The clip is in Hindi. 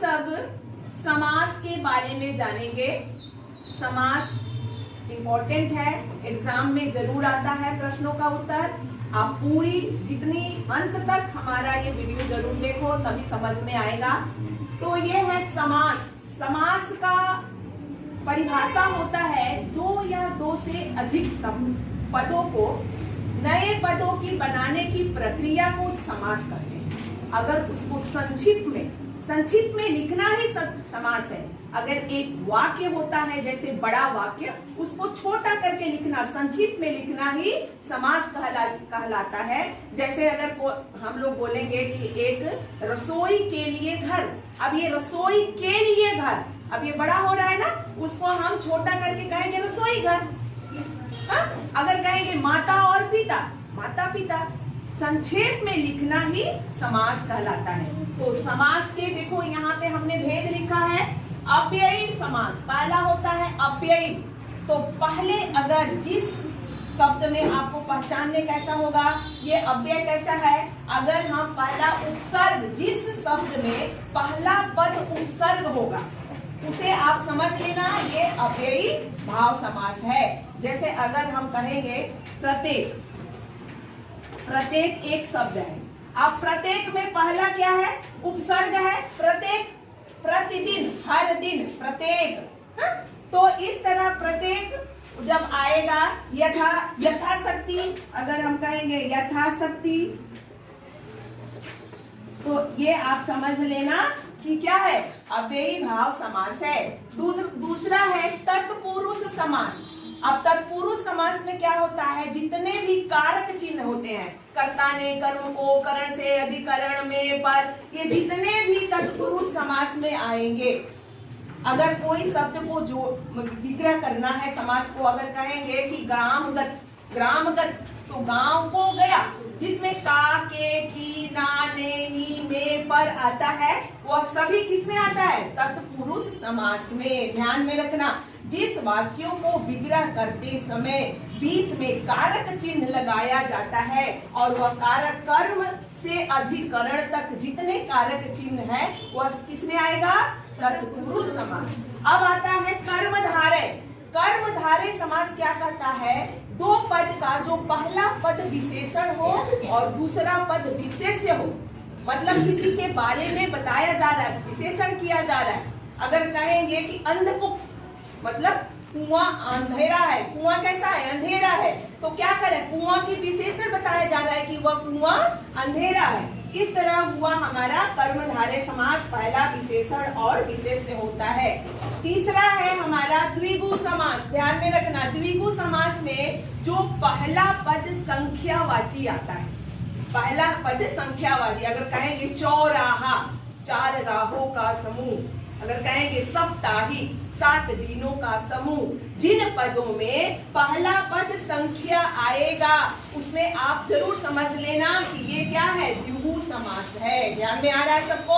सब समास के बारे में जानेंगे। समास इंपॉर्टेंट है, एग्जाम में जरूर आता है प्रश्नों का उत्तर। आप पूरी जितनी अंत तक हमारा ये वीडियो जरूर देखो, तभी समझ में आएगा। तो ये है समास। समास का परिभाषा होता है दो या दो से अधिक पदों को, नए पदों की बनाने की प्रक्रिया को समास कहते हैं। अगर उसको संक्षिप्त में लिखना ही समास है। अगर एक वाक्य होता है जैसे बड़ा वाक्य, उसको छोटा करके लिखना, संक्षिप्त में लिखना ही समास कहलाता है। जैसे अगर हम लोग बोलेंगे कि एक रसोई के लिए घर, अब ये रसोई के लिए घर, अब ये बड़ा हो रहा है ना, उसको हम छोटा करके कहेंगे रसोई घर। अगर कहेंगे माता और पिता, माता पिता, संक्षेप में लिखना ही समास कहलाता है। तो समास के देखो यहाँ पे हमने भेद लिखा है। अव्ययी समास पहला होता है अव्ययी। तो पहले अगर जिस शब्द में आपको पहचानने कैसा होगा, ये अव्यय कैसा है, अगर हम पहला उपसर्ग, जिस शब्द में पहला पद उपसर्ग होगा उसे आप समझ लेना, ये अव्ययी भाव समास है। जैसे अगर हम कहेंगे प्रत्येक, प्रत्येक एक शब्द है। अब प्रत्येक में पहला क्या है, उपसर्ग है। प्रत्येक, प्रतिदिन, हर दिन, प्रत्येक। तो इस तरह प्रत्येक जब आएगा, यथाशक्ति, अगर हम कहेंगे यथाशक्ति, तो ये आप समझ लेना कि क्या है, अव्ययी भाव समास है। दूसरा है तत्पुरुष समास। अब तत्पुरुष समास में क्या होता है, जितने भी कारक चिन्ह होते हैं, कर्ता ने, कर्म को, करण से, अधिकरण में, पर, ये जितने भी तत्पुरुष समास में आएंगे। अगर कोई शब्द को जो विग्रह करना है समास को, अगर कहेंगे कि ग्रामगत, ग्रामगत, तो गांव को गया, जिसमें का, के, की, ना, ने, नी, में, पर आता है, वह सभी किसमें आता है, तत्पुरुष समास में। ध्यान में रखना, जिस वाक्यों को विग्रह करते समय बीच में कारक चिन्ह लगाया जाता है और वह कारक कर्म से अधिकरण तक जितने कारक चिन्ह है वह किसमें आएगा, तत्पुरुष समास। अब आता है कर्मधारय। कर्मधारय समास क्या कहता है, दो पद का जो पहला पद विशेषण हो और दूसरा पद विशेष्य हो, मतलब किसी के बारे में बताया जा रहा है, विशेषण किया जा रहा है। अगर कहेंगे कि अंधकूप, मतलब कुआं अंधेरा है, कुआं कैसा है, अंधेरा है, तो क्या करें, कुआं की विशेषण बताया जा रहा है कि वह कुआं अंधेरा है। इस तरह हुआ हमारा कर्मधारय समास, पहला विशेषण और विशेष्य होता है। तीसरा है हमारा द्विगु समास। ध्यान में रखना, द्विगु समास में जो पहला पद संख्यावाची आता है, पहला पद संख्यावाची, अगर कहेंगे चौराहा, चार राहों का समूह, अगर कहेंगे सप्ताही, 7 दिनों का समूह, जिन पदों में पहला पद संख्या आएगा उसमें आप जरूर समझ लेना कि ये क्या है, द्विगु समास है। ध्यान में आ रहा है सबको।